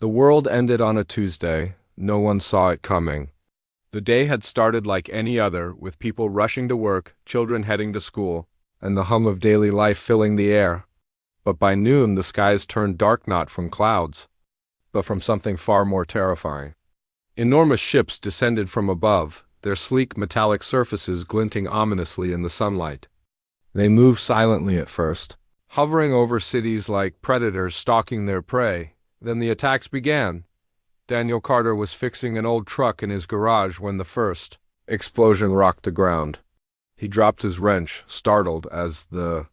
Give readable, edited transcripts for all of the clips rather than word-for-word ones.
The world ended on a Tuesday. No one saw it coming. The day had started like any other, with people rushing to work, children heading to school, and the hum of daily life filling the air. But by noon the skies turned dark, not from clouds, but from something far more terrifying. Enormous ships descended from above, their sleek metallic surfaces glinting ominously in the sunlight. They moved silently at first, hovering over cities like predators stalking their prey. Then the attacks began. Daniel Carter was fixing an old truck in his garage when the first explosion rocked the ground. He dropped his wrench, startled, as the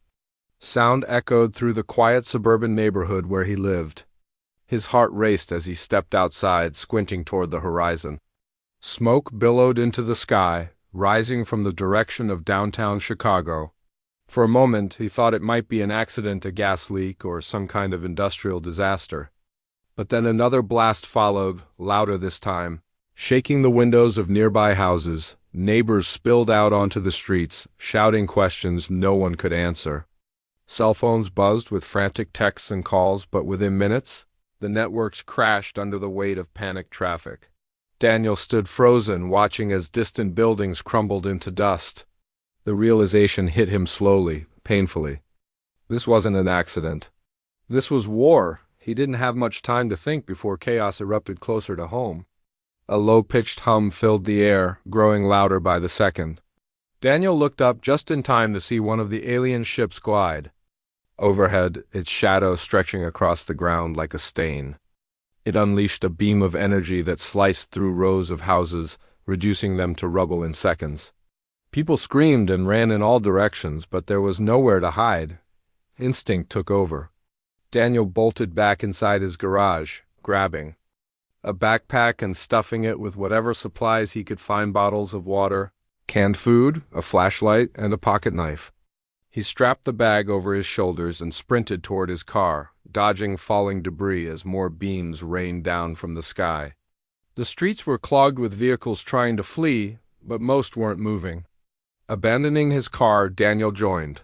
sound echoed through the quiet suburban neighborhood where he lived. His heart raced as he stepped outside, squinting toward the horizon. Smoke billowed into the sky, rising from the direction of downtown Chicago. For a moment, he thought it might be an accident, a gas leak, or some kind of industrial disaster. But then another blast followed, louder this time. Shaking the windows of nearby houses, neighbors spilled out onto the streets, shouting questions no one could answer. Cell phones buzzed with frantic texts and calls, but within minutes, the networks crashed under the weight of panicked traffic. Daniel stood frozen, watching as distant buildings crumbled into dust. The realization hit him slowly, painfully. This wasn't an accident. This was war. He didn't have much time to think before chaos erupted closer to home. A low-pitched hum filled the air, growing louder by the second. Daniel looked up just in time to see one of the alien ships glide. Overhead, its shadow stretching across the ground like a stain. It unleashed a beam of energy that sliced through rows of houses, reducing them to rubble in seconds. People screamed and ran in all directions, but there was nowhere to hide. Instinct took over. Daniel bolted back inside his garage, grabbing a backpack and stuffing it with whatever supplies he could find: bottles of water, canned food, a flashlight, and a pocket knife. He strapped the bag over his shoulders and sprinted toward his car, dodging falling debris as more beams rained down from the sky. The streets were clogged with vehicles trying to flee, but most weren't moving. Abandoning his car, Daniel joined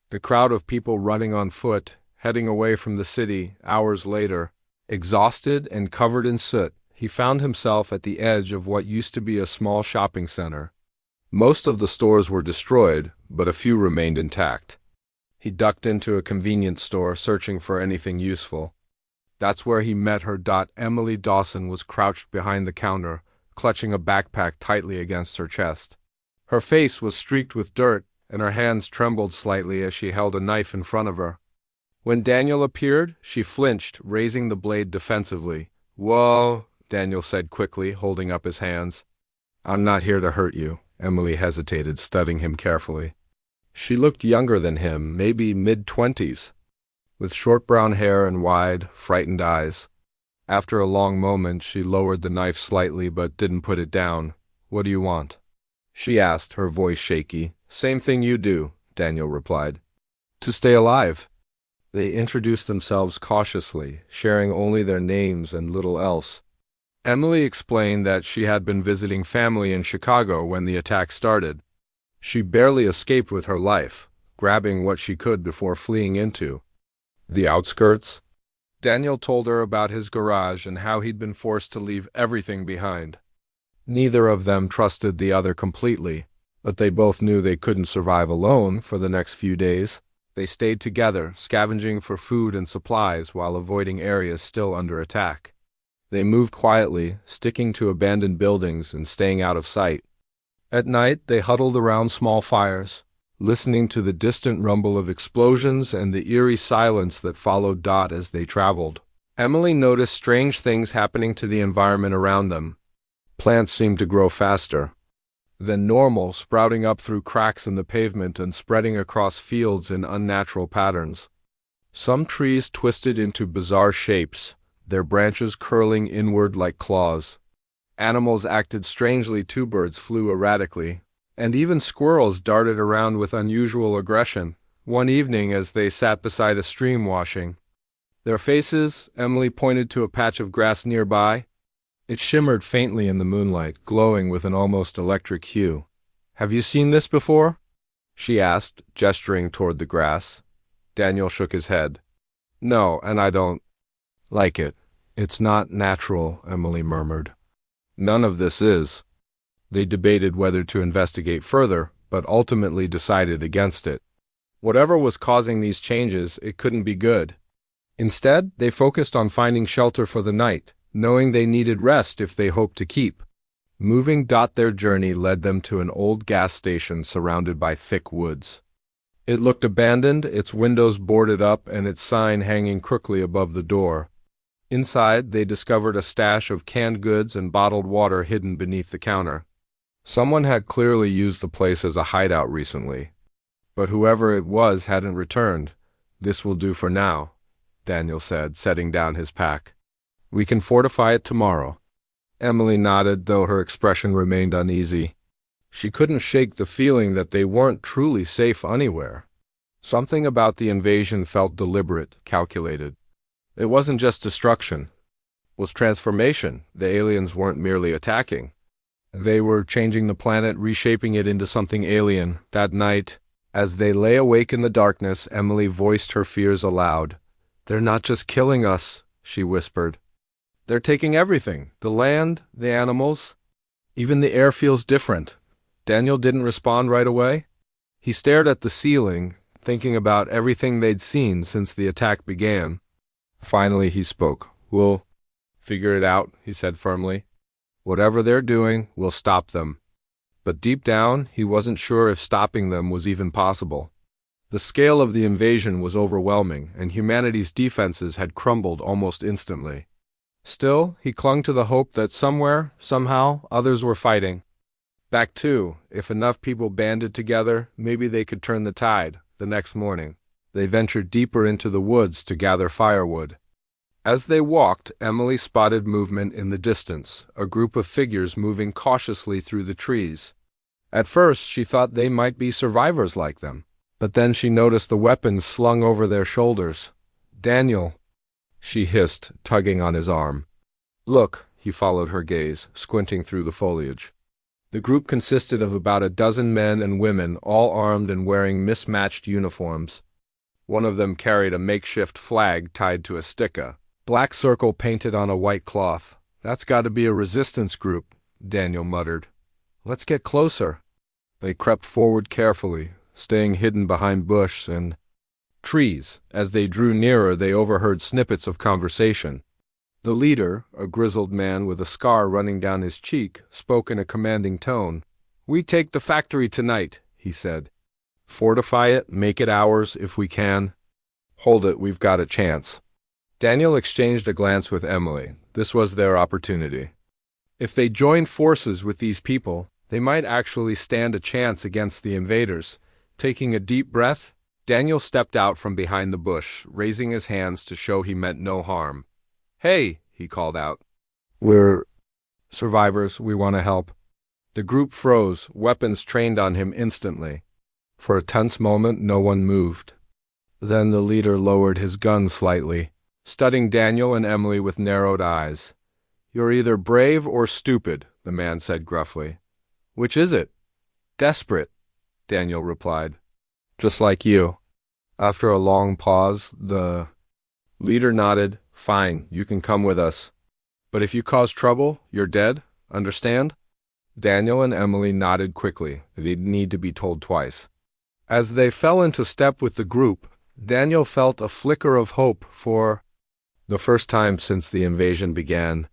the crowd of people running on foot, heading away from the city. Hours later, exhausted and covered in soot, he found himself at the edge of what used to be a small shopping center. Most of the stores were destroyed, but a few remained intact. He ducked into a convenience store, searching for anything useful. That's where he met her. Emily Dawson was crouched behind the counter, clutching a backpack tightly against her chest. Her face was streaked with dirt, and her hands trembled slightly as she held a knife in front of her. When Daniel appeared, she flinched, raising the blade defensively. "Whoa," Daniel said quickly, holding up his hands. "I'm not here to hurt you." Emily hesitated, studying him carefully. She looked younger than him, maybe mid-20s, with short brown hair and wide, frightened eyes. After a long moment, she lowered the knife slightly but didn't put it down. "What do you want?" she asked, her voice shaky. "Same thing you do," Daniel replied. "To stay alive." They introduced themselves cautiously, sharing only their names and little else. Emily explained that she had been visiting family in Chicago when the attack started. She barely escaped with her life, grabbing what she could before fleeing into the outskirts. Daniel told her about his garage and how he'd been forced to leave everything behind. Neither of them trusted the other completely, but they both knew they couldn't survive alone for the next few days. They stayed together, scavenging for food and supplies while avoiding areas still under attack. They moved quietly, sticking to abandoned buildings and staying out of sight. At night, they huddled around small fires, listening to the distant rumble of explosions and the eerie silence that followed as they traveled. Emily noticed strange things happening to the environment around them. Plants seemed to grow faster than normal, sprouting up through cracks in the pavement and spreading across fields in unnatural patterns. Some trees twisted into bizarre shapes, their branches curling inward like claws. Animals acted strangely too. Birds flew erratically, and even squirrels darted around with unusual aggression. One evening, as they sat beside a stream washing their faces, Emily pointed to a patch of grass nearby. It shimmered faintly in the moonlight, glowing with an almost electric hue. "Have you seen this before?" she asked, gesturing toward the grass. Daniel shook his head. "No, and I don't like it. It's not natural, Emily murmured. None of this is. They debated whether to investigate further, but ultimately decided against it. Whatever was causing these changes, it couldn't be good. Instead, they focused on finding shelter for the night, knowing they needed rest if they hoped to keep. Moving. Their journey led them to an old gas station surrounded by thick woods. It looked abandoned, its windows boarded up and its sign hanging crookedly above the door. Inside, they discovered a stash of canned goods and bottled water hidden beneath the counter. Someone had clearly used the place as a hideout recently. But whoever it was hadn't returned. This will do for now, Daniel said, setting down his pack. We can fortify it tomorrow. Emily nodded, though her expression remained uneasy. She couldn't shake the feeling that they weren't truly safe anywhere. Something about the invasion felt deliberate, calculated. It wasn't just destruction. It was transformation. The aliens weren't merely attacking. They were changing the planet, reshaping it into something alien. That night, as they lay awake in the darkness, Emily voiced her fears aloud. They're not just killing us, she whispered. They're taking everything. The land, the animals. Even the air feels different. Daniel didn't respond right away. He stared at the ceiling, thinking about everything they'd seen since the attack began. Finally, he spoke. We'll figure it out, he said firmly. Whatever they're doing, we'll stop them. But deep down, he wasn't sure if stopping them was even possible. The scale of the invasion was overwhelming, and humanity's defenses had crumbled almost instantly. Still, he clung to the hope that somewhere, somehow, others were fighting. Back too, if enough people banded together, maybe they could turn the tide. The next morning, they ventured deeper into the woods to gather firewood. As they walked, Emily spotted movement in the distance, a group of figures moving cautiously through the trees. At first, she thought they might be survivors like them, but then she noticed the weapons slung over their shoulders. Daniel, she hissed, tugging on his arm. Look, he followed her gaze, squinting through the foliage. The group consisted of about a dozen men and women, all armed and wearing mismatched uniforms. One of them carried a makeshift flag tied to a sticka, black circle painted on a white cloth. That's got to be a resistance group, Daniel muttered. Let's get closer. They crept forward carefully, staying hidden behind bush and trees. As they drew nearer, they overheard snippets of conversation. The leader, a grizzled man with a scar running down his cheek, spoke in a commanding tone. We take the factory tonight, he said. Fortify it, make it ours if we can. Hold it, we've got a chance. Daniel exchanged a glance with Emily. This was their opportunity. If they joined forces with these people, they might actually stand a chance against the invaders. Taking a deep breath, Daniel stepped out from behind the bush, raising his hands to show he meant no harm. Hey, he called out. We're survivors, we want to help. The group froze, weapons trained on him instantly. For a tense moment, no one moved. Then the leader lowered his gun slightly, studying Daniel and Emily with narrowed eyes. You're either brave or stupid, the man said gruffly. Which is it? Desperate, Daniel replied. Just like you. After a long pause, the leader nodded. Fine, you can come with us. But if you cause trouble, you're dead, understand? Daniel and Emily nodded quickly. They'd need to be told twice. As they fell into step with the group, Daniel felt a flicker of hope for the first time since the invasion began.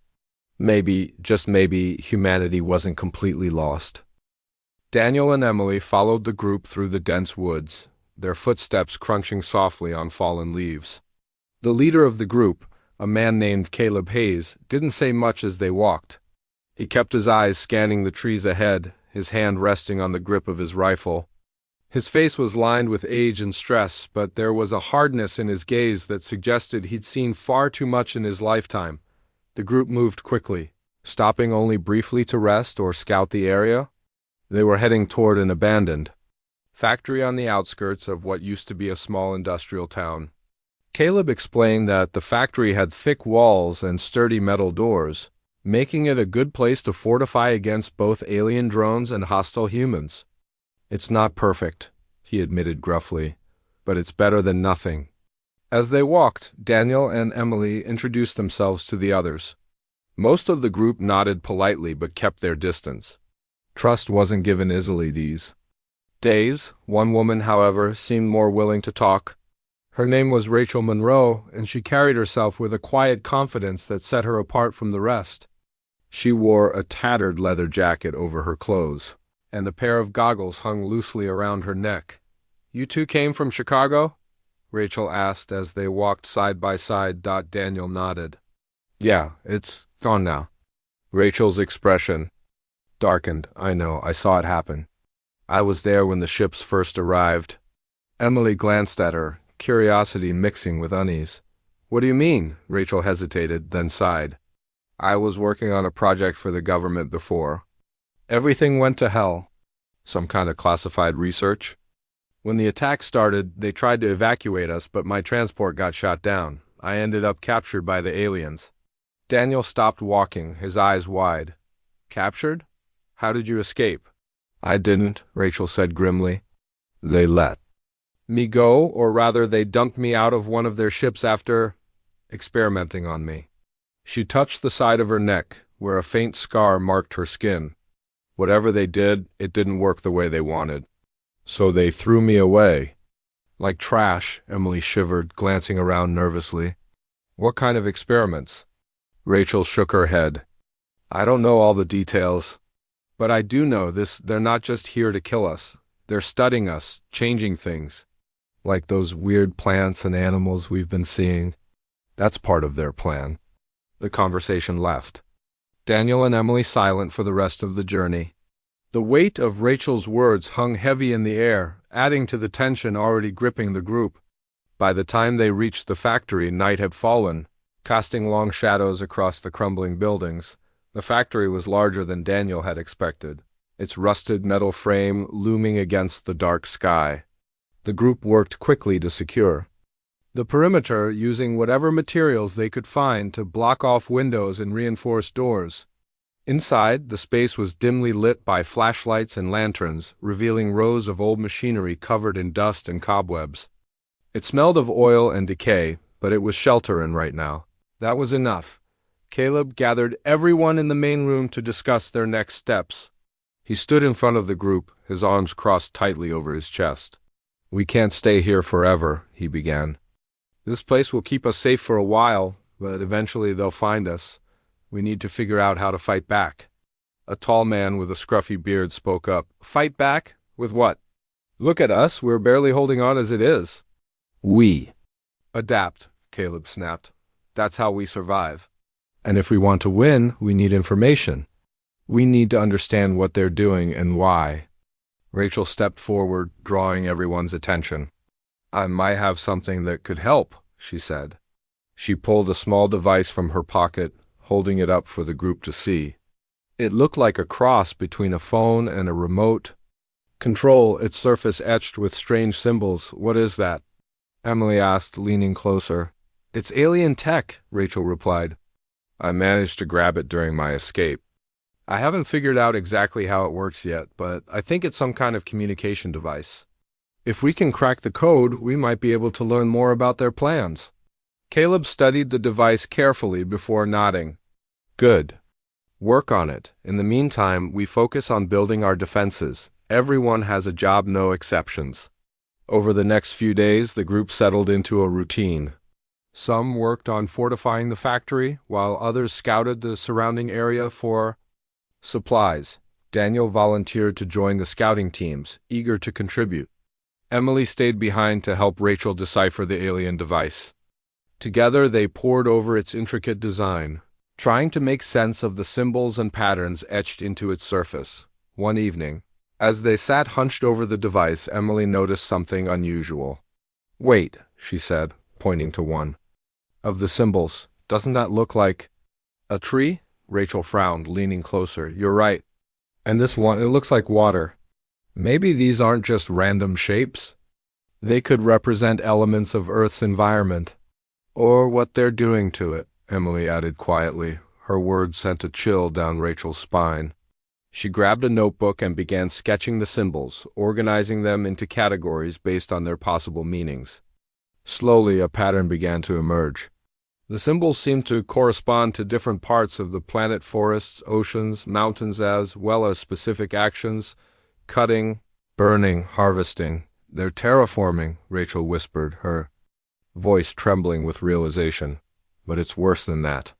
Maybe, just maybe, humanity wasn't completely lost. Daniel and Emily followed the group through the dense woods, their footsteps crunching softly on fallen leaves. The leader of the group, a man named Caleb Hayes, didn't say much as they walked. He kept his eyes scanning the trees ahead, his hand resting on the grip of his rifle. His face was lined with age and stress, but there was a hardness in his gaze that suggested he'd seen far too much in his lifetime. The group moved quickly, stopping only briefly to rest or scout the area. They were heading toward an abandoned factory on the outskirts of what used to be a small industrial town. Caleb explained that the factory had thick walls and sturdy metal doors, making it a good place to fortify against both alien drones and hostile humans. It's not perfect, he admitted gruffly, but it's better than nothing. As they walked, Daniel and Emily introduced themselves to the others. Most of the group nodded politely but kept their distance. Trust wasn't given easily these days. One woman, however, seemed more willing to talk. Her name was Rachel Monroe, and she carried herself with a quiet confidence that set her apart from the rest. She wore a tattered leather jacket over her clothes, and a pair of goggles hung loosely around her neck. "You two came from Chicago?" Rachel asked as they walked side by side. Daniel nodded. "Yeah, it's gone now." Rachel's expression darkened. "I know, I saw it happen. I was there when the ships first arrived." Emily glanced at her, curiosity mixing with unease. "What do you mean?" Rachel hesitated, then sighed. "I was working on a project for the government before. Everything went to hell." "Some kind of classified research?" "When the attack started, they tried to evacuate us, but my transport got shot down. I ended up captured by the aliens." Daniel stopped walking, his eyes wide. "Captured? How did you escape?" "I didn't," Rachel said grimly. "They let me go, or rather they dumped me out of one of their ships after experimenting on me." She touched the side of her neck, where a faint scar marked her skin. "Whatever they did, it didn't work the way they wanted. So they threw me away." "Like trash," Emily shivered, glancing around nervously. "What kind of experiments?" Rachel shook her head. "I don't know all the details. But I do know this: they're not just here to kill us. They're studying us, changing things. Like those weird plants and animals we've been seeing. That's part of their plan." The conversation left. Daniel and Emily silent for the rest of the journey. The weight of Rachel's words hung heavy in the air, adding to the tension already gripping the group. By the time they reached the factory, night had fallen, casting long shadows across the crumbling buildings. The factory was larger than Daniel had expected, its rusted metal frame looming against the dark sky. The group worked quickly to secure the perimeter, using whatever materials they could find to block off windows and reinforce doors. Inside, the space was dimly lit by flashlights and lanterns, revealing rows of old machinery covered in dust and cobwebs. It smelled of oil and decay, but it was sheltering right now. That was enough. Caleb gathered everyone in the main room to discuss their next steps. He stood in front of the group, his arms crossed tightly over his chest. "We can't stay here forever," he began. "This place will keep us safe for a while, but eventually they'll find us. We need to figure out how to fight back." A tall man with a scruffy beard spoke up. "Fight back? With what? Look at us, we're barely holding on as it is." "We adapt," Caleb snapped. "That's how we survive. And if we want to win, we need information. We need to understand what they're doing and why." Rachel stepped forward, drawing everyone's attention. "I might have something that could help," she said. She pulled a small device from her pocket, holding it up for the group to see. It looked like a cross between a phone and a remote control, its surface etched with strange symbols. "What is that?" Emily asked, leaning closer. "It's alien tech," Rachel replied. "I managed to grab it during my escape. I haven't figured out exactly how it works yet, but I think it's some kind of communication device. If we can crack the code, we might be able to learn more about their plans." Caleb studied the device carefully before nodding. "Good. Work on it. In the meantime, we focus on building our defenses. Everyone has a job, no exceptions." Over the next few days, the group settled into a routine. Some worked on fortifying the factory, while others scouted the surrounding area for supplies. Daniel volunteered to join the scouting teams, eager to contribute. Emily stayed behind to help Rachel decipher the alien device. Together, they pored over its intricate design, trying to make sense of the symbols and patterns etched into its surface. One evening, as they sat hunched over the device, Emily noticed something unusual. "Wait," she said, pointing to one of the symbols. "Doesn't that look like a tree?" Rachel frowned, leaning closer. "You're right. And this one, it looks like water. Maybe these aren't just random shapes. They could represent elements of Earth's environment. Or what they're doing to it," Emily added quietly. Her words sent a chill down Rachel's spine. She grabbed a notebook and began sketching the symbols, organizing them into categories based on their possible meanings. Slowly, a pattern began to emerge. The symbols seemed to correspond to different parts of the planet: forests, oceans, mountains, as well as specific actions: cutting, burning, harvesting. "They're terraforming," Rachel whispered, her voice trembling with realization. "But it's worse than that.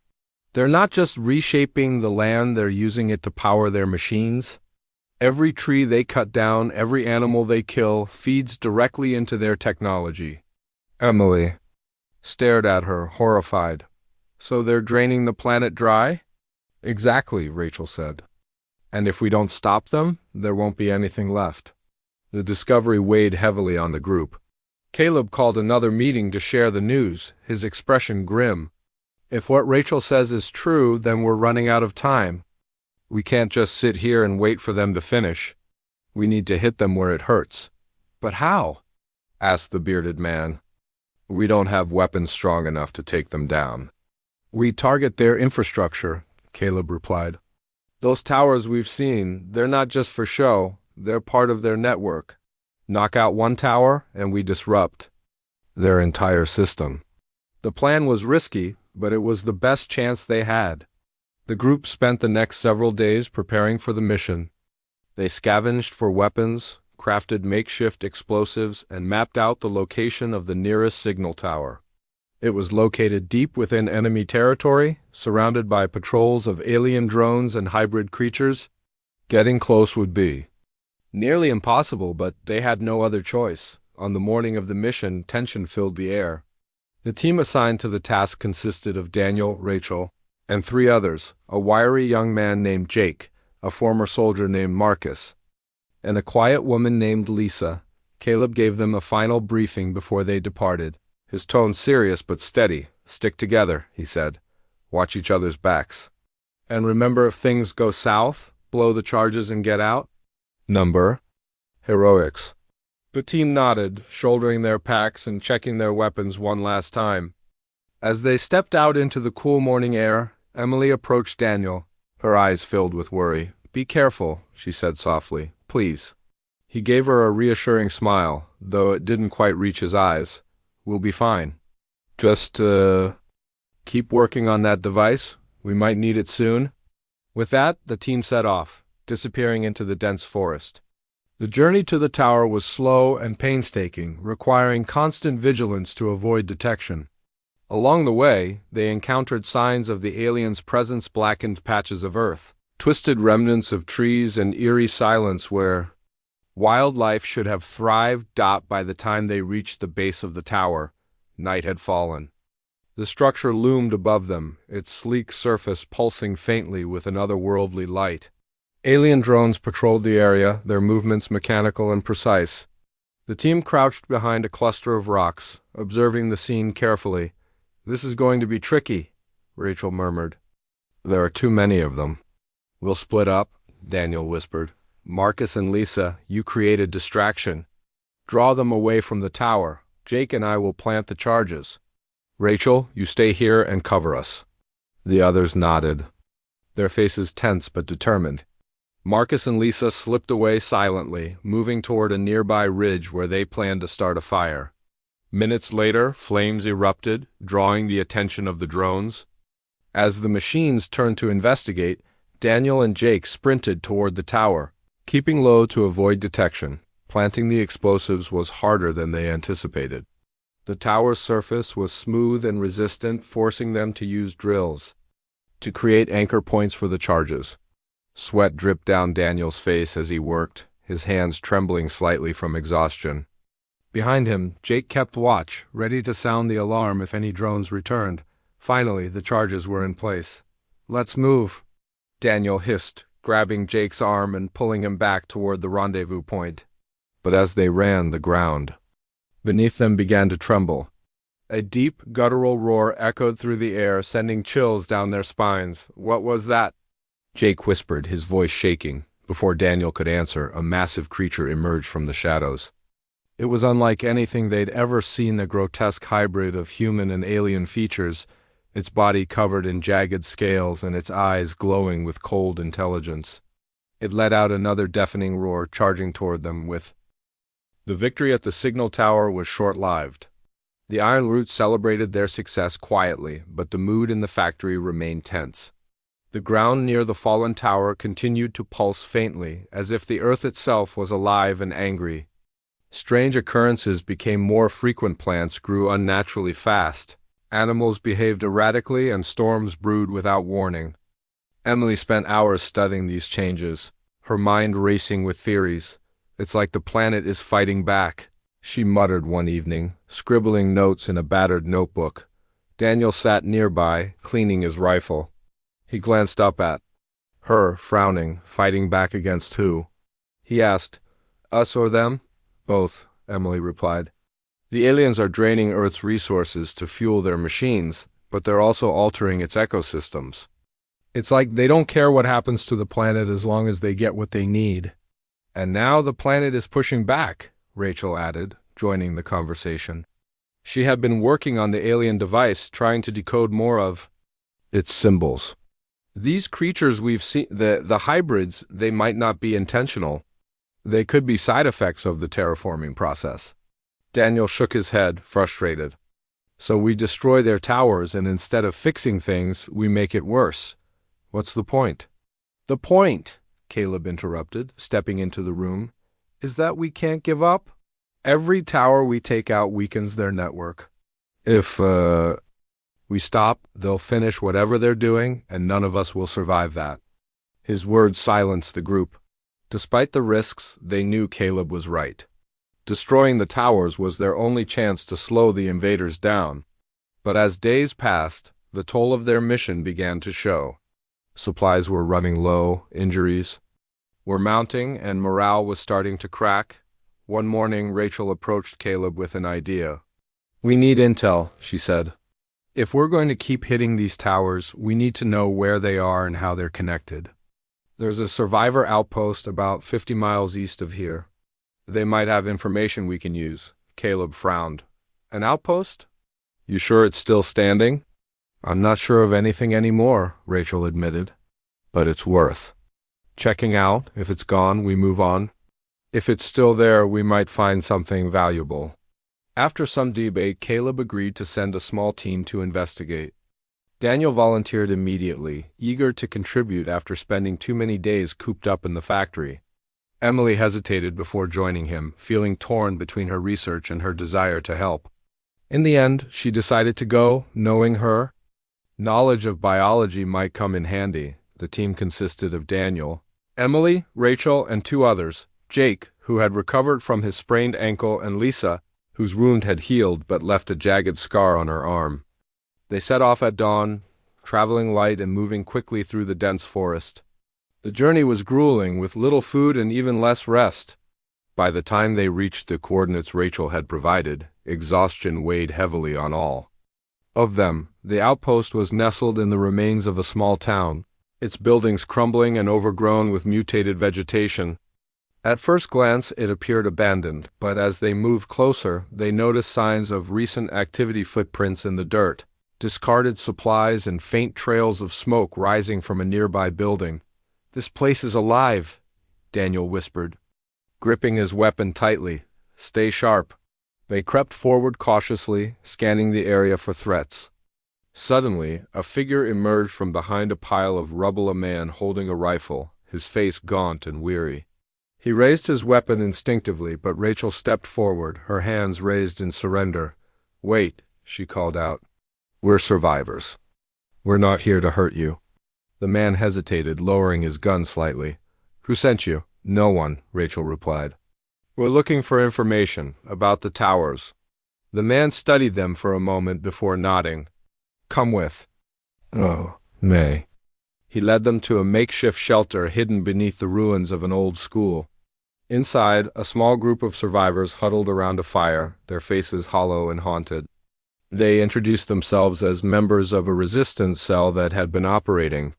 They're not just reshaping the land, they're using it to power their machines. Every tree they cut down, every animal they kill, feeds directly into their technology." Emily stared at her, horrified. "So they're draining the planet dry?" "Exactly," Rachel said. "And if we don't stop them, there won't be anything left." The discovery weighed heavily on the group. Caleb called another meeting to share the news, his expression grim. "If what Rachel says is true, then we're running out of time. We can't just sit here and wait for them to finish. We need to hit them where it hurts." "But how?" asked the bearded man. "We don't have weapons strong enough to take them down. We target their infrastructure," Caleb replied. "Those towers we've seen, they're not just for show, they're part of their network. Knock out one tower, and we disrupt their entire system." The plan was risky, but it was the best chance they had. The group spent the next several days preparing for the mission. They scavenged for weapons, crafted makeshift explosives, and mapped out the location of the nearest signal tower. It was located deep within enemy territory, surrounded by patrols of alien drones and hybrid creatures. Getting close would be nearly impossible, but they had no other choice. On the morning of the mission, tension filled the air. The team assigned to the task consisted of Daniel, Rachel, and three others: a wiry young man named Jake, a former soldier named Marcus, and a quiet woman named Lisa. Caleb gave them a final briefing before they departed, his tone serious but steady. "Stick together," he said. "Watch each other's backs. And remember, if things go south, blow the charges and get out." Number: heroics. The team nodded, shouldering their packs and checking their weapons one last time. As they stepped out into the cool morning air, Emily approached Daniel, her eyes filled with worry. "Be careful," she said softly. "Please." He gave her a reassuring smile, though it didn't quite reach his eyes. "We'll be fine. Just, keep working on that device. We might need it soon." With that, the team set off, disappearing into the dense forest. The journey to the tower was slow and painstaking, requiring constant vigilance to avoid detection. Along the way, they encountered signs of the aliens' presence: blackened patches of earth, twisted remnants of trees, and eerie silence where wildlife should have thrived. By the time they reached the base of the tower, night had fallen. The structure loomed above them, its sleek surface pulsing faintly with an otherworldly light. Alien drones patrolled the area, their movements mechanical and precise. The team crouched behind a cluster of rocks, observing the scene carefully. "This is going to be tricky," Rachel murmured. "There are too many of them." "We'll split up," Daniel whispered. "Marcus and Lisa, you create a distraction. Draw them away from the tower. Jake and I will plant the charges. Rachel, you stay here and cover us." The others nodded, their faces tense but determined. Marcus and Lisa slipped away silently, moving toward a nearby ridge where they planned to start a fire. Minutes later, flames erupted, drawing the attention of the drones. As the machines turned to investigate, Daniel and Jake sprinted toward the tower, keeping low to avoid detection. Planting the explosives was harder than they anticipated. The tower's surface was smooth and resistant, forcing them to use drills to create anchor points for the charges. Sweat dripped down Daniel's face as he worked, his hands trembling slightly from exhaustion. Behind him, Jake kept watch, ready to sound the alarm if any drones returned. Finally, the charges were in place. "Let's move," Daniel hissed, grabbing Jake's arm and pulling him back toward the rendezvous point. But as they ran, the ground beneath them began to tremble. A deep, guttural roar echoed through the air, sending chills down their spines. "What was that?" Jake whispered, his voice shaking. Before Daniel could answer, a massive creature emerged from the shadows. It was unlike anything they'd ever seen, a grotesque hybrid of human and alien features, its body covered in jagged scales and its eyes glowing with cold intelligence. It let out another deafening roar, charging toward them with. The victory at the signal tower was short-lived. The Iron Roots celebrated their success quietly, but the mood in the factory remained tense. The ground near the fallen tower continued to pulse faintly, as if the earth itself was alive and angry. Strange occurrences became more frequent. Plants grew unnaturally fast. Animals behaved erratically, and storms brewed without warning. Emily spent hours studying these changes, her mind racing with theories. It's like the planet is fighting back, she muttered one evening, scribbling notes in a battered notebook. Daniel sat nearby, cleaning his rifle. He glanced up at her, frowning. Fighting back against who? He asked. Us or them? Both, Emily replied. The aliens are draining Earth's resources to fuel their machines, but they're also altering its ecosystems. It's like they don't care what happens to the planet as long as they get what they need. And now the planet is pushing back, Rachel added, joining the conversation. She had been working on the alien device, trying to decode more of its symbols. These creatures we've seen, the hybrids, they might not be intentional. They could be side effects of the terraforming process. Daniel shook his head, frustrated. So we destroy their towers, and instead of fixing things, we make it worse. What's the point? The point, Caleb interrupted, stepping into the room, is that we can't give up. Every tower we take out weakens their network. If, we stop, they'll finish whatever they're doing, and none of us will survive that. His words silenced the group. Despite the risks, they knew Caleb was right. Destroying the towers was their only chance to slow the invaders down. But as days passed, the toll of their mission began to show. Supplies were running low, injuries were mounting, and morale was starting to crack. One morning, Rachel approached Caleb with an idea. We need intel, she said. If we're going to keep hitting these towers, we need to know where they are and how they're connected. There's a survivor outpost about 50 miles east of here. They might have information we can use. Caleb frowned. An outpost? You sure it's still standing? I'm not sure of anything anymore, Rachel admitted. But it's worth checking out. If it's gone, we move on. If it's still there, we might find something valuable. After some debate, Caleb agreed to send a small team to investigate. Daniel volunteered immediately, eager to contribute after spending too many days cooped up in the factory. Emily hesitated before joining him, feeling torn between her research and her desire to help. In the end, she decided to go, knowing her knowledge of biology might come in handy. The team consisted of Daniel, Emily, Rachel, and two others, Jake, who had recovered from his sprained ankle, and Lisa, whose wound had healed but left a jagged scar on her arm. They set off at dawn, traveling light and moving quickly through the dense forest. The journey was grueling, with little food and even less rest. By the time they reached the coordinates Rachel had provided, exhaustion weighed heavily on all. Of them, the outpost was nestled in the remains of a small town, its buildings crumbling and overgrown with mutated vegetation. At first glance, it appeared abandoned, but as they moved closer, they noticed signs of recent activity, footprints in the dirt, discarded supplies, and faint trails of smoke rising from a nearby building. This place is alive, Daniel whispered, gripping his weapon tightly. Stay sharp. They crept forward cautiously, scanning the area for threats. Suddenly, a figure emerged from behind a pile of rubble, a man holding a rifle, his face gaunt and weary. He raised his weapon instinctively, but Rachel stepped forward, her hands raised in surrender. Wait, she called out. We're survivors. We're not here to hurt you. The man hesitated, lowering his gun slightly. Who sent you? No one, Rachel replied. We're looking for information about the towers. The man studied them for a moment before nodding. Come with. Oh, May. He led them to a makeshift shelter hidden beneath the ruins of an old school. Inside, a small group of survivors huddled around a fire, their faces hollow and haunted. They introduced themselves as members of a resistance cell that had been operating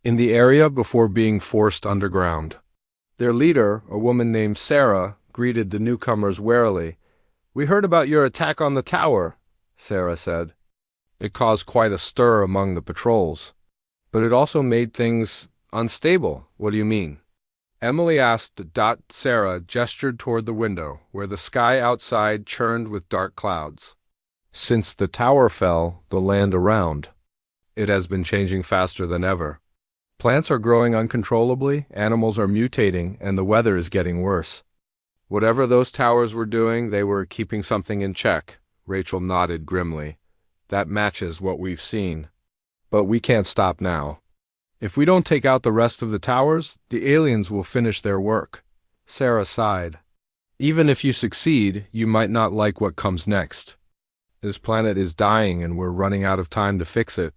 in the area before being forced underground. Their leader, a woman named Sarah, greeted the newcomers warily. We heard about your attack on the tower, Sarah said. It caused quite a stir among the patrols. But it also made things unstable. What do you mean? Emily asked. Sarah gestured toward the window, where the sky outside churned with dark clouds. Since the tower fell, the land around it has been changing faster than ever. Plants are growing uncontrollably, animals are mutating, and the weather is getting worse. Whatever those towers were doing, they were keeping something in check. Rachel nodded grimly. That matches what we've seen. But we can't stop now. If we don't take out the rest of the towers, the aliens will finish their work. Sarah sighed. Even if you succeed, you might not like what comes next. This planet is dying and we're running out of time to fix it.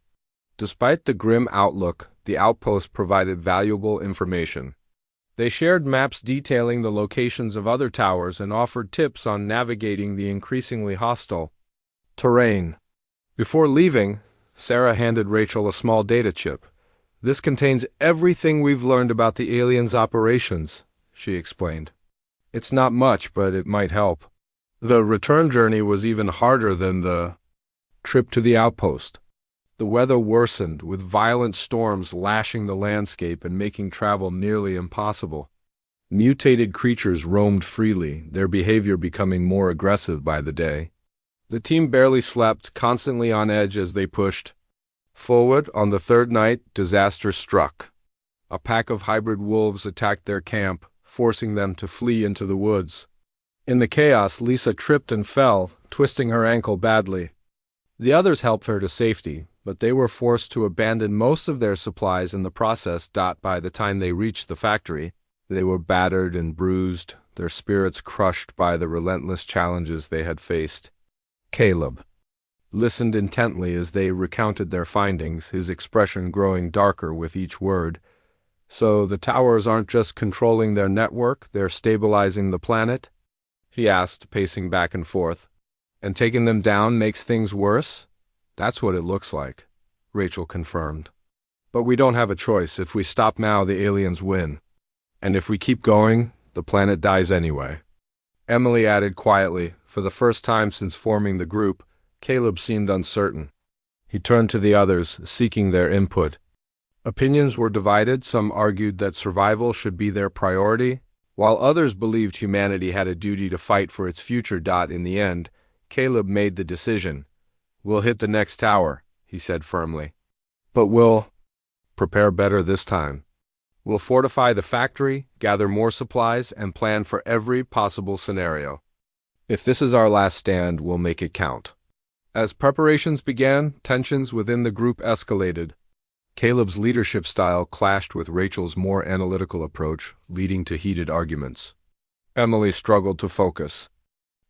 Despite the grim outlook, the outpost provided valuable information. They shared maps detailing the locations of other towers and offered tips on navigating the increasingly hostile terrain. Before leaving, Sarah handed Rachel a small data chip. This contains everything we've learned about the aliens' operations, she explained. It's not much, but it might help. The return journey was even harder than the trip to the outpost. The weather worsened, with violent storms lashing the landscape and making travel nearly impossible. Mutated creatures roamed freely, their behavior becoming more aggressive by the day. The team barely slept, constantly on edge as they pushed forward. On the third night, disaster struck. A pack of hybrid wolves attacked their camp, forcing them to flee into the woods. In the chaos, Lisa tripped and fell, twisting her ankle badly. The others helped her to safety, but they were forced to abandon most of their supplies in the process. By the time they reached the factory, they were battered and bruised, their spirits crushed by the relentless challenges they had faced. Caleb listened intently as they recounted their findings, his expression growing darker with each word. So the towers aren't just controlling their network, they're stabilizing the planet? He asked, pacing back and forth. And taking them down makes things worse? That's what it looks like, Rachel confirmed. But we don't have a choice. If we stop now, the aliens win. And if we keep going, the planet dies anyway. Emily added quietly. For the first time since forming the group, Caleb seemed uncertain. He turned to the others, seeking their input. Opinions were divided. Some argued that survival should be their priority, while others believed humanity had a duty to fight for its future. In the end, Caleb made the decision. We'll hit the next tower, he said firmly. But we'll prepare better this time. We'll fortify the factory, gather more supplies, and plan for every possible scenario. If this is our last stand, we'll make it count. As preparations began, tensions within the group escalated. Caleb's leadership style clashed with Rachel's more analytical approach, leading to heated arguments. Emily struggled to focus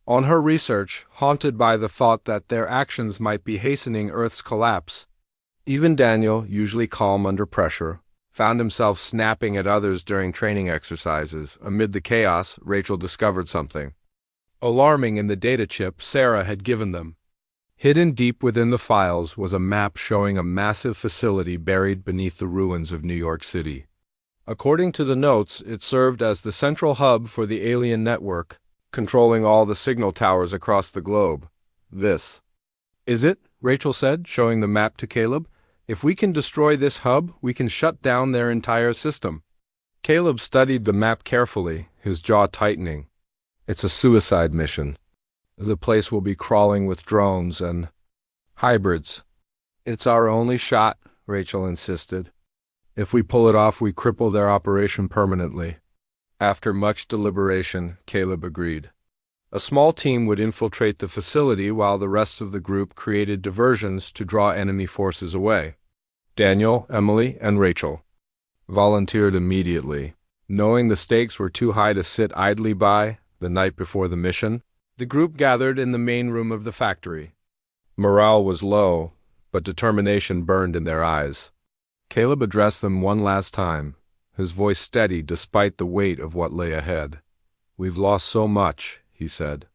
on her research, haunted by the thought that their actions might be hastening Earth's collapse. Even Daniel, usually calm under pressure, found himself snapping at others during training exercises. Amid the chaos, Rachel discovered something alarming in the data chip Sarah had given them. Hidden deep within the files was a map showing a massive facility buried beneath the ruins of New York City. According to the notes, it served as the central hub for the alien network, controlling all the signal towers across the globe. This is it, Rachel said, showing the map to Caleb. If we can destroy this hub, we can shut down their entire system. Caleb studied the map carefully, his jaw tightening. It's a suicide mission. The place will be crawling with drones and hybrids. It's our only shot, Rachel insisted. If we pull it off, we cripple their operation permanently. After much deliberation, Caleb agreed. A small team would infiltrate the facility while the rest of the group created diversions to draw enemy forces away. Daniel, Emily, and Rachel volunteered immediately. Knowing the stakes were too high to sit idly by the night before the mission, the group gathered in the main room of the factory. Morale was low, but determination burned in their eyes. Caleb addressed them one last time, his voice steady despite the weight of what lay ahead. We've lost so much, he said.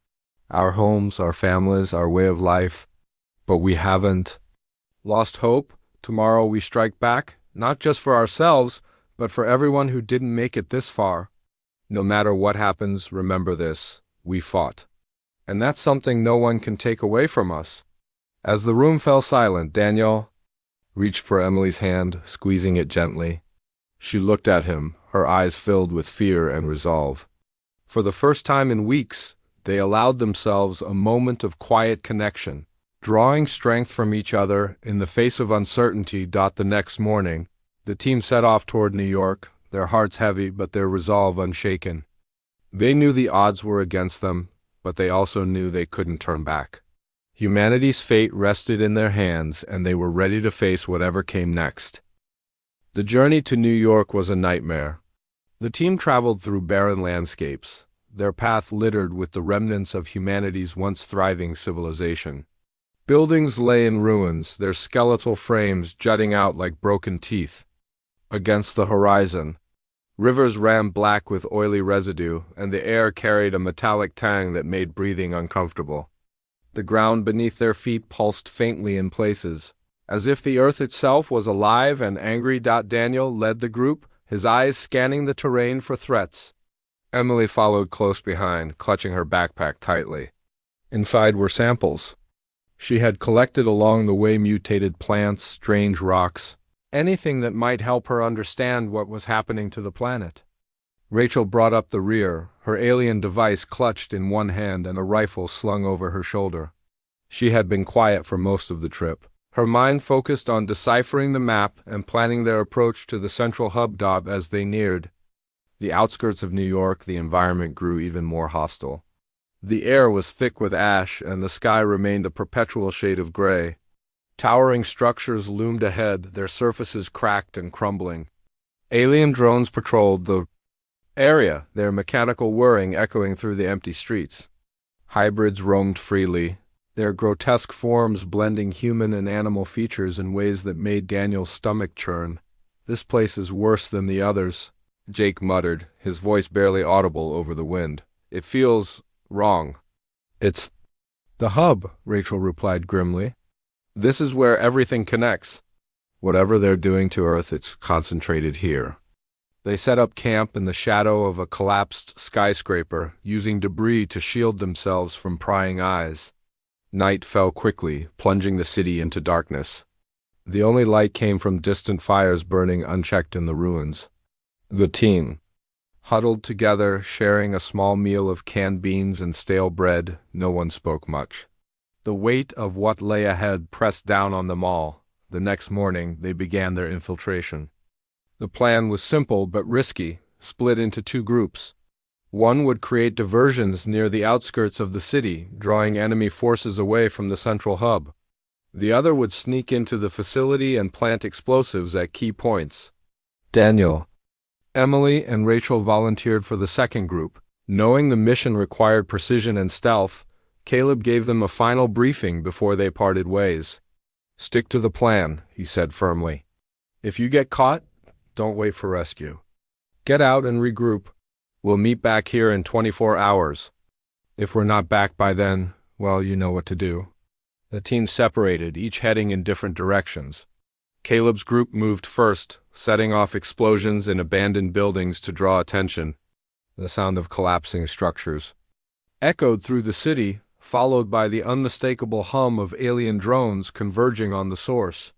Our homes, our families, our way of life. But we haven't lost hope. Tomorrow we strike back, not just for ourselves, but for everyone who didn't make it this far. No matter what happens, remember this. We fought. And that's something no one can take away from us. As the room fell silent, Daniel reached for Emily's hand, squeezing it gently. She looked at him, her eyes filled with fear and resolve. For the first time in weeks, they allowed themselves a moment of quiet connection, Drawing strength from each other in the face of uncertainty. The next morning, the team set off toward New York, their hearts heavy but their resolve unshaken. They knew the odds were against them, but they also knew they couldn't turn back. Humanity's fate rested in their hands, and they were ready to face whatever came next. The journey to New York was a nightmare. The team traveled through barren landscapes, their path littered with the remnants of humanity's once thriving civilization. Buildings lay in ruins, their skeletal frames jutting out like broken teeth. Against the horizon, rivers ran black with oily residue, and the air carried a metallic tang that made breathing uncomfortable. The ground beneath their feet pulsed faintly in places, as if the earth itself was alive and angry. Daniel led the group, his eyes scanning the terrain for threats. Emily followed close behind, clutching her backpack tightly. Inside were samples. She had collected along the way mutated plants, strange rocks, anything that might help her understand what was happening to the planet. Rachel brought up the rear, her alien device clutched in one hand and a rifle slung over her shoulder. She had been quiet for most of the trip, her mind focused on deciphering the map and planning their approach to the central hub. As they neared the outskirts of New York, the environment grew even more hostile. The air was thick with ash, and the sky remained a perpetual shade of gray. Towering structures loomed ahead, their surfaces cracked and crumbling. Alien drones patrolled the area, their mechanical whirring echoing through the empty streets. Hybrids roamed freely, their grotesque forms blending human and animal features in ways that made Daniel's stomach churn. "This place is worse than the others," Jake muttered, his voice barely audible over the wind. "It feels wrong." "It's the hub," Rachel replied grimly. "This is where everything connects. Whatever they're doing to Earth, it's concentrated here." They set up camp in the shadow of a collapsed skyscraper, using debris to shield themselves from prying eyes. Night fell quickly, plunging the city into darkness. The only light came from distant fires burning unchecked in the ruins. The team, huddled together, sharing a small meal of canned beans and stale bread, no one spoke much. The weight of what lay ahead pressed down on them all. The next morning, they began their infiltration. The plan was simple but risky, split into two groups. One would create diversions near the outskirts of the city, drawing enemy forces away from the central hub. The other would sneak into the facility and plant explosives at key points. Daniel, Emily, and Rachel volunteered for the second group. Knowing the mission required precision and stealth, Caleb gave them a final briefing before they parted ways. "Stick to the plan," he said firmly. "If you get caught, don't wait for rescue. Get out and regroup. We'll meet back here in 24 hours. If we're not back by then, well, you know what to do." The team separated, each heading in different directions. Caleb's group moved first, setting off explosions in abandoned buildings to draw attention. The sound of collapsing structures echoed through the city, followed by the unmistakable hum of alien drones converging on the source.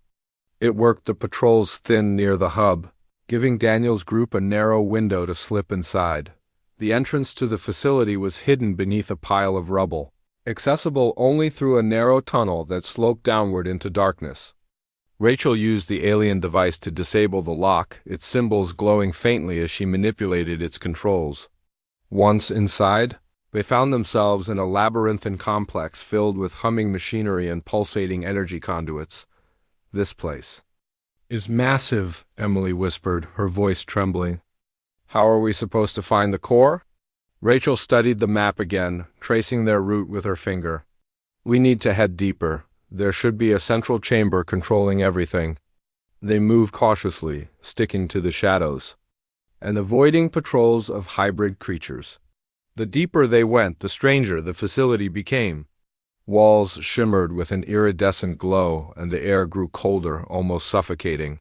It worked the patrols thin near the hub, giving Daniel's group a narrow window to slip inside. The entrance to the facility was hidden beneath a pile of rubble, accessible only through a narrow tunnel that sloped downward into darkness. Rachel used the alien device to disable the lock, its symbols glowing faintly as she manipulated its controls. Once inside, they found themselves in a labyrinthine complex filled with humming machinery and pulsating energy conduits. "This place is massive," Emily whispered, her voice trembling. "How are we supposed to find the core?" Rachel studied the map again, tracing their route with her finger. "We need to head deeper. There should be a central chamber controlling everything." They moved cautiously, sticking to the shadows, and avoiding patrols of hybrid creatures. The deeper they went, the stranger the facility became. Walls shimmered with an iridescent glow, and the air grew colder, almost suffocating.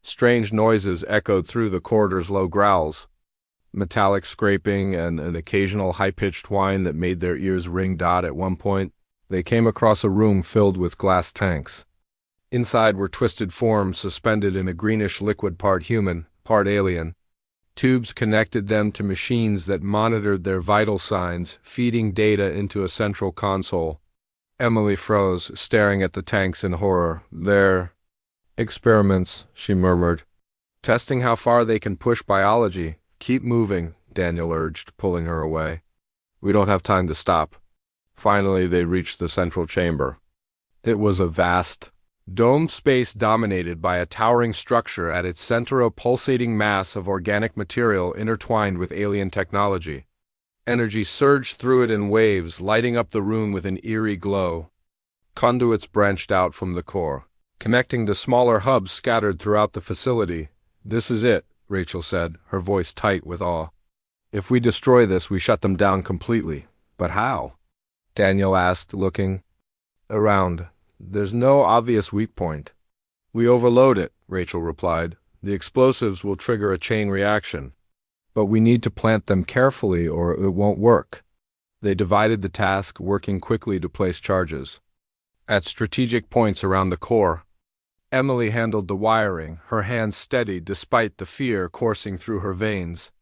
Strange noises echoed through the corridor's low growls, metallic scraping and an occasional high-pitched whine that made their ears ring. At one point, they came across a room filled with glass tanks. Inside were twisted forms suspended in a greenish liquid, part human, part alien. Tubes connected them to machines that monitored their vital signs, feeding data into a central console. Emily froze, staring at the tanks in horror. "They're experiments," she murmured. "Testing how far they can push biology." "Keep moving," Daniel urged, pulling her away. "We don't have time to stop." Finally, they reached the central chamber. It was a vast, domed space dominated by a towering structure at its center, a pulsating mass of organic material intertwined with alien technology. Energy surged through it in waves, lighting up the room with an eerie glow. Conduits branched out from the core, connecting to smaller hubs scattered throughout the facility. "This is it," Rachel said, her voice tight with awe. "If we destroy this, we shut them down completely. But how?" Daniel asked, looking around. "There's no obvious weak point." "We overload it," Rachel replied. "The explosives will trigger a chain reaction. But we need to plant them carefully or it won't work." They divided the task, working quickly to place charges at strategic points around the core. Emily handled the wiring, her hands steady despite the fear coursing through her veins.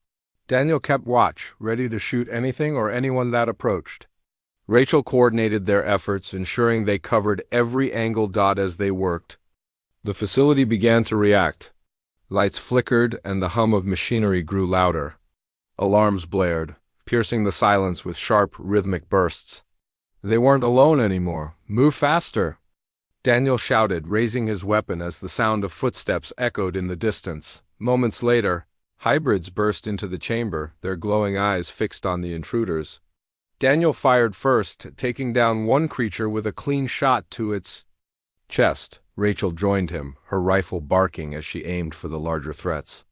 Daniel kept watch, ready to shoot anything or anyone that approached. Rachel coordinated their efforts, ensuring they covered every angle dot as they worked. The facility began to react. Lights flickered and the hum of machinery grew louder. Alarms blared, piercing the silence with sharp, rhythmic bursts. They weren't alone anymore. "Move faster!" Daniel shouted, raising his weapon as the sound of footsteps echoed in the distance. Moments later, hybrids burst into the chamber, their glowing eyes fixed on the intruders. Daniel fired first, taking down one creature with a clean shot to its chest. Rachel joined him, her rifle barking as she aimed for the larger threats.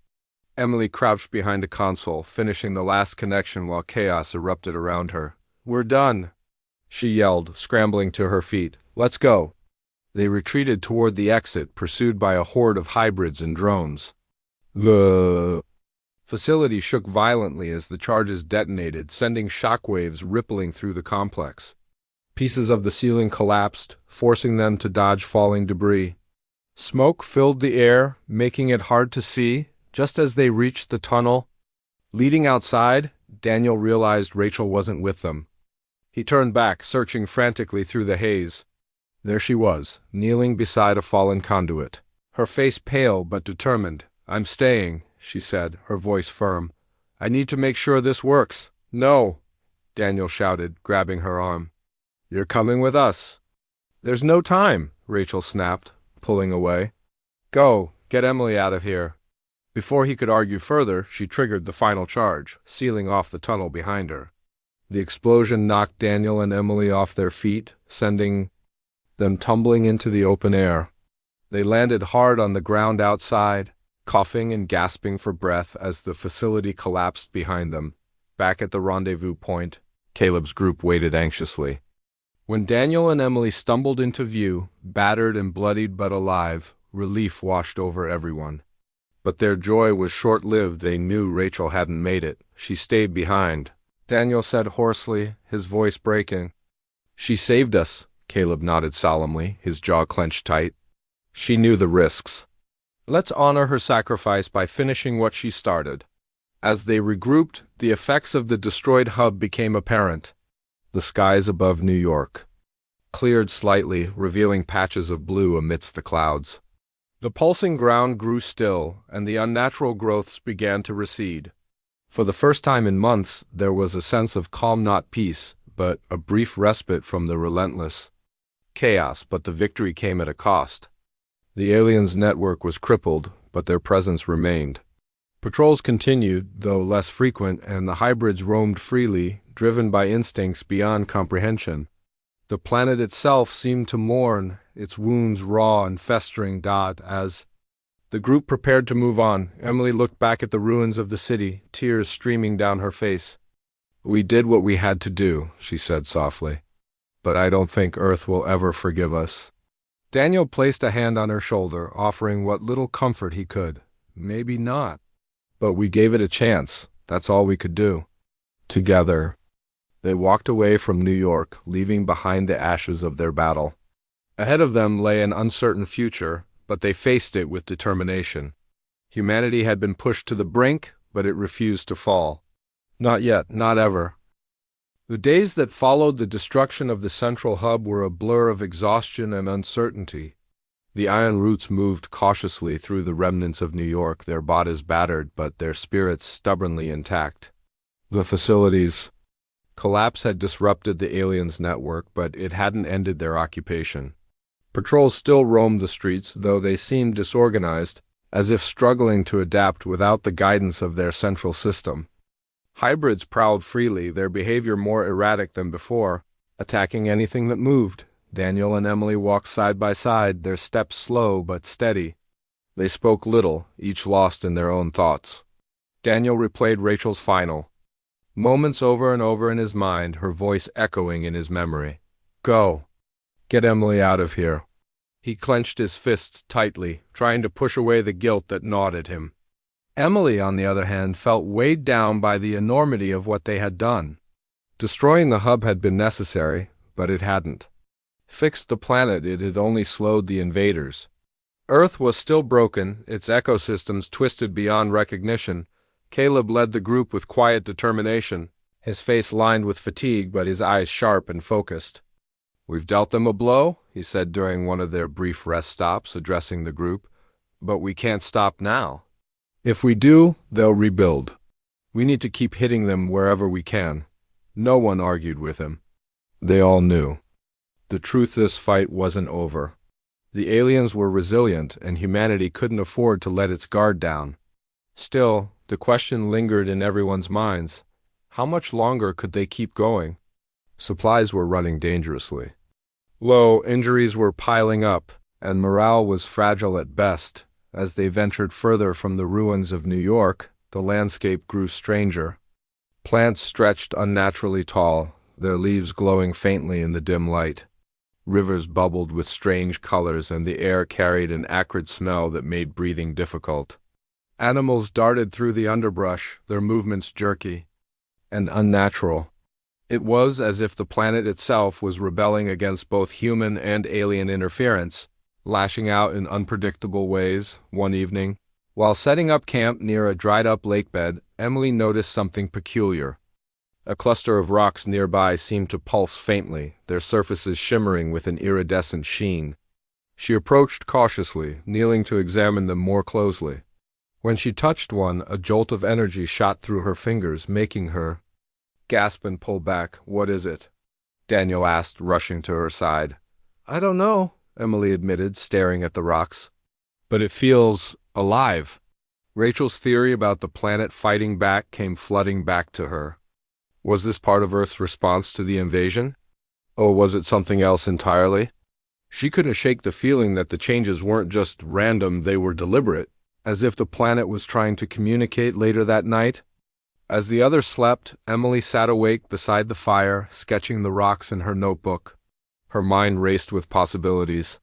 Emily crouched behind a console, finishing the last connection while chaos erupted around her. "We're done," she yelled, scrambling to her feet. "Let's go." They retreated toward the exit, pursued by a horde of hybrids and drones. The facility shook violently as the charges detonated, sending shockwaves rippling through the complex. Pieces of the ceiling collapsed, forcing them to dodge falling debris. Smoke filled the air, making it hard to see. Just as they reached the tunnel leading outside, Daniel realized Rachel wasn't with them. He turned back, searching frantically through the haze. There she was, kneeling beside a fallen conduit, her face pale but determined. "I'm staying," she said, her voice firm. "I need to make sure this works." "No," Daniel shouted, grabbing her arm. "You're coming with us." "There's no time," Rachel snapped, pulling away. "Go, get Emily out of here." Before he could argue further, she triggered the final charge, sealing off the tunnel behind her. The explosion knocked Daniel and Emily off their feet, sending them tumbling into the open air. They landed hard on the ground outside, coughing and gasping for breath as the facility collapsed behind them. Back at the rendezvous point, Caleb's group waited anxiously. When Daniel and Emily stumbled into view, battered and bloodied but alive, relief washed over everyone. But their joy was short-lived. They knew Rachel hadn't made it. She stayed behind. Daniel said hoarsely, his voice breaking. "She saved us," Caleb nodded solemnly, his jaw clenched tight. "She knew the risks. Let's honor her sacrifice by finishing what she started." As they regrouped, the effects of the destroyed hub became apparent. The skies above New York cleared slightly, revealing patches of blue amidst the clouds. The pulsing ground grew still, and the unnatural growths began to recede. For the first time in months, there was a sense of calm, not peace, but a brief respite from the relentless chaos. But the victory came at a cost. The aliens' network was crippled, but their presence remained. Patrols continued, though less frequent, and the hybrids roamed freely, driven by instincts beyond comprehension. The planet itself seemed to mourn, its wounds raw and festering. As the group prepared to move on, Emily looked back at the ruins of the city, tears streaming down her face. "We did what we had to do," she said softly. "But I don't think Earth will ever forgive us." Daniel placed a hand on her shoulder, offering what little comfort he could. "Maybe not. But we gave it a chance. That's all we could do." Together, they walked away from New York, leaving behind the ashes of their battle. Ahead of them lay an uncertain future, but they faced it with determination. Humanity had been pushed to the brink, but it refused to fall. Not yet, not ever. The days that followed the destruction of the central hub were a blur of exhaustion and uncertainty. The iron roots moved cautiously through the remnants of New York, their bodies battered but their spirits stubbornly intact. The facility's collapse had disrupted the aliens' network, but it hadn't ended their occupation. Patrols still roamed the streets, though they seemed disorganized, as if struggling to adapt without the guidance of their central system. Hybrids prowled freely, their behavior more erratic than before, attacking anything that moved. Daniel and Emily walked side by side, their steps slow but steady. They spoke little, each lost in their own thoughts. Daniel replayed Rachel's final moments over and over in his mind, her voice echoing in his memory. Go. Get Emily out of here. He clenched his fists tightly, trying to push away the guilt that gnawed at him. Emily, on the other hand, felt weighed down by the enormity of what they had done. Destroying the hub had been necessary, but it hadn't fixed the planet, it had only slowed the invaders. Earth was still broken, its ecosystems twisted beyond recognition. Caleb led the group with quiet determination, his face lined with fatigue but his eyes sharp and focused. We've dealt them a blow, he said during one of their brief rest stops, addressing the group, but we can't stop now. If we do, they'll rebuild. We need to keep hitting them wherever we can. No one argued with him. They all knew. The truth, this fight wasn't over. The aliens were resilient, and humanity couldn't afford to let its guard down. Still, the question lingered in everyone's minds. How much longer could they keep going? Supplies were running dangerously low, injuries were piling up, and morale was fragile at best. As they ventured further from the ruins of New York, the landscape grew stranger. Plants stretched unnaturally tall, their leaves glowing faintly in the dim light. Rivers bubbled with strange colors, and the air carried an acrid smell that made breathing difficult. Animals darted through the underbrush, their movements jerky and unnatural. It was as if the planet itself was rebelling against both human and alien interference, lashing out in unpredictable ways. One evening, while setting up camp near a dried-up lakebed, Emily noticed something peculiar. A cluster of rocks nearby seemed to pulse faintly, their surfaces shimmering with an iridescent sheen. She approached cautiously, kneeling to examine them more closely. When she touched one, a jolt of energy shot through her fingers, making her gasp and pull back. What is it? Daniel asked, rushing to her side. I don't know, Emily admitted, staring at the rocks. But it feels alive. Rachel's theory about the planet fighting back came flooding back to her. Was this part of Earth's response to the invasion? Or was it something else entirely? She couldn't shake the feeling that the changes weren't just random, they were deliberate, as if the planet was trying to communicate later that night. As the others slept, Emily sat awake beside the fire, sketching the rocks in her notebook. Her mind raced with possibilities.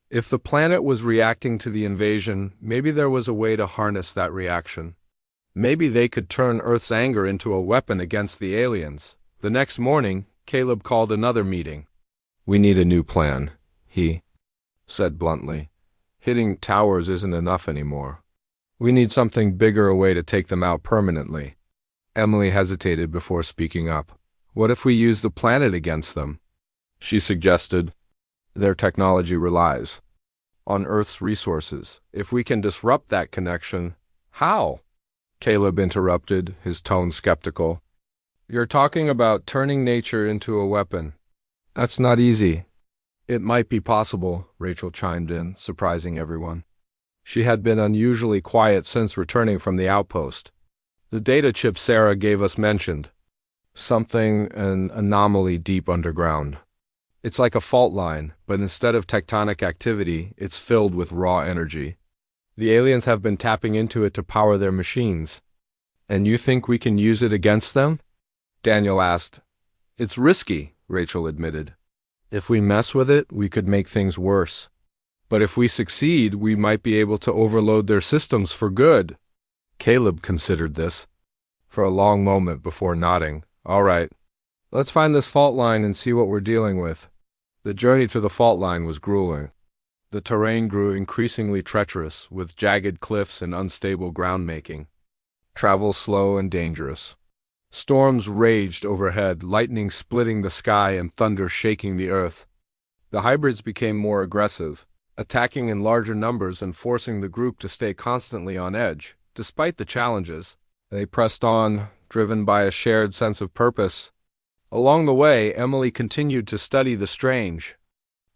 If the planet was reacting to the invasion, maybe there was a way to harness that reaction. Maybe they could turn Earth's anger into a weapon against the aliens. The next morning, Caleb called another meeting. We need a new plan, he said bluntly. Hitting towers isn't enough anymore. We need something bigger, a way to take them out permanently. Emily hesitated before speaking up. What if we use the planet against them? She suggested. Their technology relies on Earth's resources. If we can disrupt that connection, how? Caleb interrupted, his tone skeptical. You're talking about turning nature into a weapon. That's not easy. It might be possible, Rachel chimed in, surprising everyone. She had been unusually quiet since returning from the outpost. The data chip Sarah gave us mentioned an anomaly deep underground. It's like a fault line, but instead of tectonic activity, it's filled with raw energy. The aliens have been tapping into it to power their machines. And you think we can use it against them? Daniel asked. It's risky, Rachel admitted. If we mess with it, we could make things worse. But if we succeed, we might be able to overload their systems for good. Caleb considered this for a long moment before nodding. All right, let's find this fault line and see what we're dealing with. The journey to the fault line was grueling. The terrain grew increasingly treacherous, with jagged cliffs and unstable ground making. Travel slow and dangerous. Storms raged overhead, lightning splitting the sky and thunder shaking the earth. The hybrids became more aggressive, attacking in larger numbers and forcing the group to stay constantly on edge. Despite the challenges, they pressed on, driven by a shared sense of purpose. Along the way, Emily continued to study the strange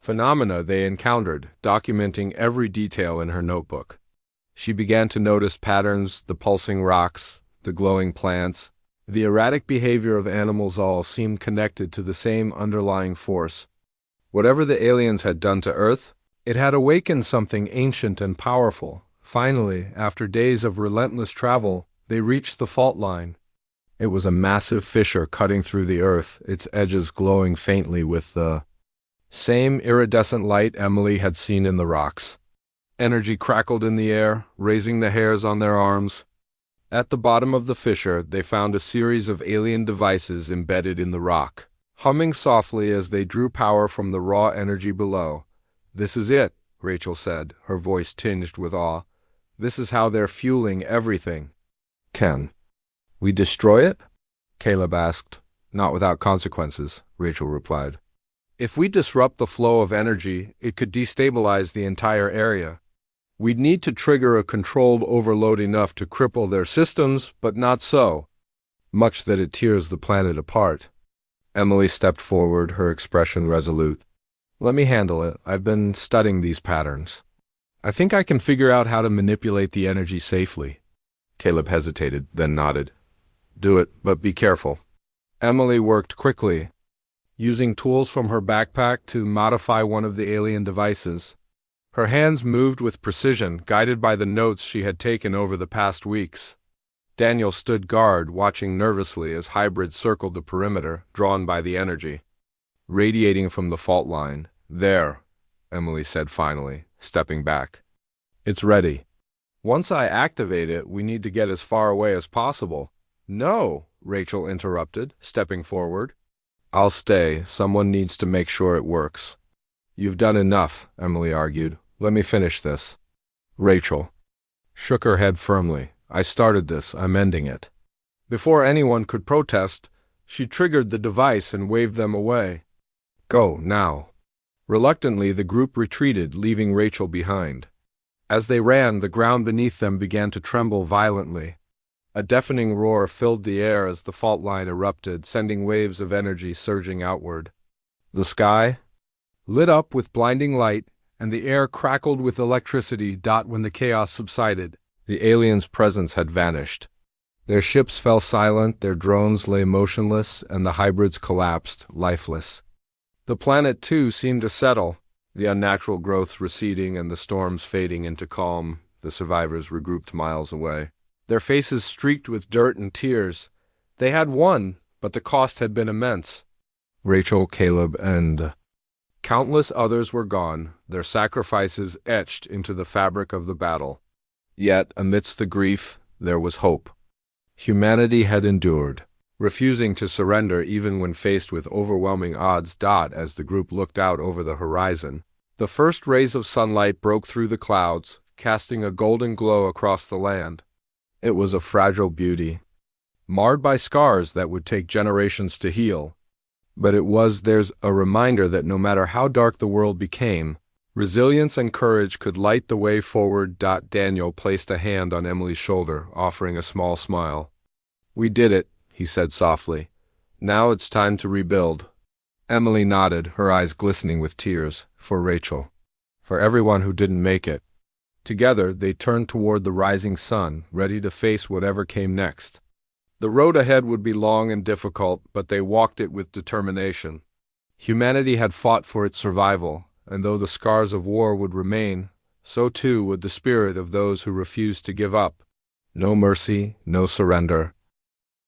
phenomena they encountered, documenting every detail in her notebook. She began to notice patterns, the pulsing rocks, the glowing plants. The erratic behavior of animals all seemed connected to the same underlying force. Whatever the aliens had done to Earth, it had awakened something ancient and powerful. Finally, after days of relentless travel, they reached the fault line. It was a massive fissure cutting through the Earth, its edges glowing faintly with the same iridescent light Emily had seen in the rocks. Energy crackled in the air, raising the hairs on their arms. At the bottom of the fissure, they found a series of alien devices embedded in the rock, humming softly as they drew power from the raw energy below. "This is it," Rachel said, her voice tinged with awe. "This is how they're fueling everything." "Can we destroy it?" Caleb asked. "Not without consequences," Rachel replied. "If we disrupt the flow of energy, it could destabilize the entire area. We'd need to trigger a controlled overload enough to cripple their systems, but not so much that it tears the planet apart." Emily stepped forward, her expression resolute. "Let me handle it. I've been studying these patterns. I think I can figure out how to manipulate the energy safely." Caleb hesitated, then nodded. "Do it, but be careful." Emily worked quickly, using tools from her backpack to modify one of the alien devices. Her hands moved with precision, guided by the notes she had taken over the past weeks. Daniel stood guard, watching nervously as hybrids circled the perimeter, drawn by the energy radiating from the fault line. "There," Emily said finally, stepping back. "It's ready. Once I activate it, we need to get as far away as possible." "No," Rachel interrupted, stepping forward. "I'll stay. Someone needs to make sure it works." "You've done enough," Emily argued. "Let me finish this." Rachel shook her head firmly. "I started this. I'm ending it." Before anyone could protest, she triggered the device and waved them away. "Go, now." Reluctantly, the group retreated, leaving Rachel behind. As they ran, the ground beneath them began to tremble violently. A deafening roar filled the air as the fault line erupted, sending waves of energy surging outward. The sky lit up with blinding light, and the air crackled with electricity. When the chaos subsided, the aliens' presence had vanished. Their ships fell silent, their drones lay motionless, and the hybrids collapsed, lifeless. The planet, too, seemed to settle, the unnatural growth receding and the storms fading into calm. The survivors regrouped miles away, their faces streaked with dirt and tears. They had won, but the cost had been immense. Rachel, Caleb, and countless others were gone, their sacrifices etched into the fabric of the battle. Yet, amidst the grief, there was hope. Humanity had endured, refusing to surrender even when faced with overwhelming odds. As the group looked out over the horizon, the first rays of sunlight broke through the clouds, casting a golden glow across the land. It was a fragile beauty, marred by scars that would take generations to heal. But there's a reminder that no matter how dark the world became, resilience and courage could light the way forward. Daniel placed a hand on Emily's shoulder, offering a small smile. "We did it," he said softly. "Now it's time to rebuild." Emily nodded, her eyes glistening with tears, for Rachel, for everyone who didn't make it. Together, they turned toward the rising sun, ready to face whatever came next. The road ahead would be long and difficult, but they walked it with determination. Humanity had fought for its survival, and though the scars of war would remain, so too would the spirit of those who refused to give up. No mercy, no surrender,